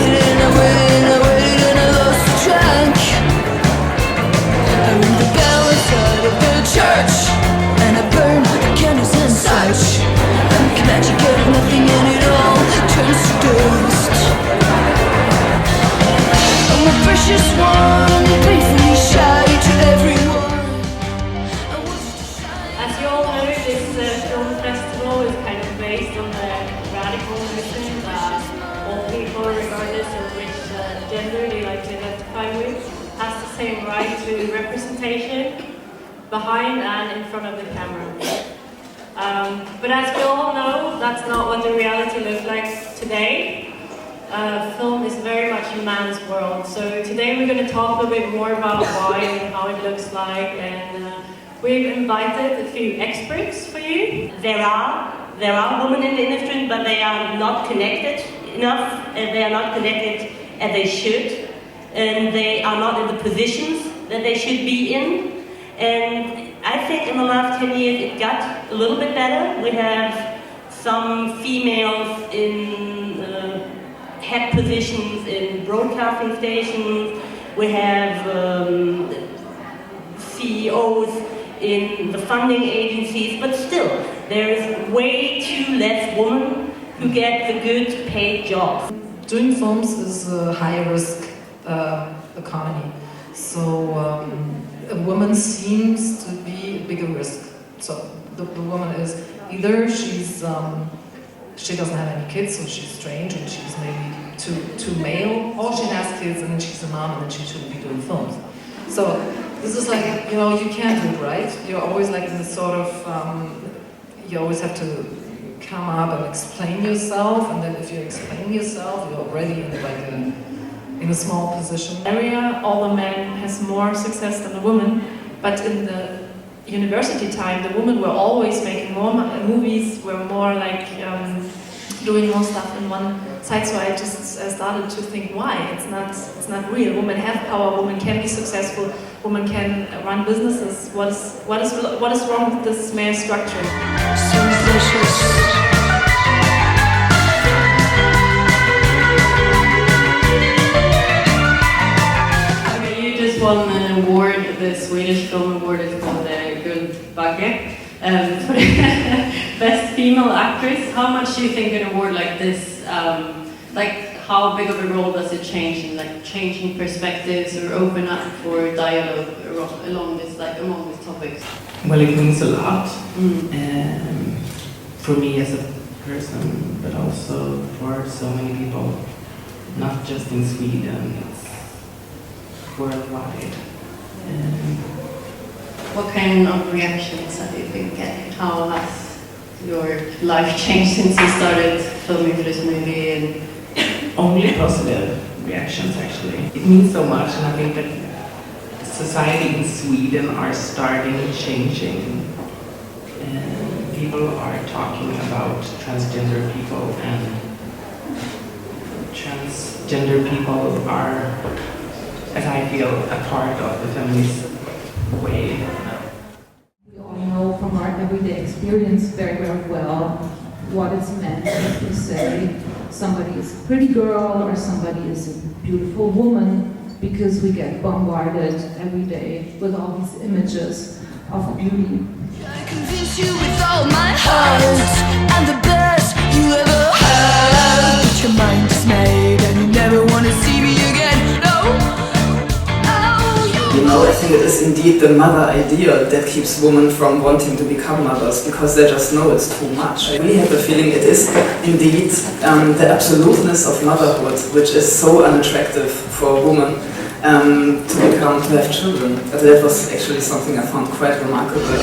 waited and I lost track. I ring the bell outside of the church, and I burn the candles and such. I make magic out of nothing and it all turns to dust. I'm a precious one, painfully shy to everyone. As you all know, this film festival is kind of based on the radical notion that all people, regardless of which gender they like to identify with, has the same right to representation behind and in front of the camera. But as we all know, that's not what the reality looks like today. Film is very much a man's world. So today we're going to talk a little bit more about why and how it looks like, and we've invited a few experts for you. There are women in the industry, but they are not connected enough, and they are not connected as they should, and they are not in the positions that they should be in. And I think in the last 10 years it got a little bit better. We have some females in head positions in broadcasting stations. We have CEOs in the funding agencies, but still, there is way too less women who get the good paid jobs. Doing films is a high-risk economy, so a woman seems to be a bigger risk. So the woman is either she doesn't have any kids, so she's strange and she's maybe too male, or she has kids and then she's a mom and then she shouldn't be doing films. So this is like, you can't do it right. You're always like in this sort of, you always have to come up and explain yourself, and then if you explain yourself, you're already in a small position. Area, all the men has more success than the woman, but in the university time, the women were always making more movies, were more like doing more stuff in one side. So I just started to think, why? It's not real. Women have power. Women can be successful. Women can run businesses. What is wrong with this male structure? So vicious. Won an award, the Swedish Film Award is called the Guldbagge, for Best Female Actress. How much do you think an award like this, how big of a role does it change in changing perspectives or open up for dialogue among these topics? Well, it means a lot for me as a person, but also for so many people, not just in Sweden. Worldwide. What kind of reactions have you been getting? How has your life changed since you started filming for this movie? And only positive reactions, actually. It means so much, and I think that society in Sweden are starting changing. And people are talking about transgender people, and transgender people are, as I feel, a part of the feminist way now. We all know from our everyday experience very, very well what it's meant to say somebody is a pretty girl or somebody is a beautiful woman, because we get bombarded every day with all these images of beauty. I convince you with all my heart, I'm the best you ever had. But your mind is made and you never want to see me again, no. I think it is indeed the mother ideal that keeps women from wanting to become mothers, because they just know it's too much. I really have the feeling it is indeed the absoluteness of motherhood, which is so unattractive for a woman to have children. That was actually something I found quite remarkable.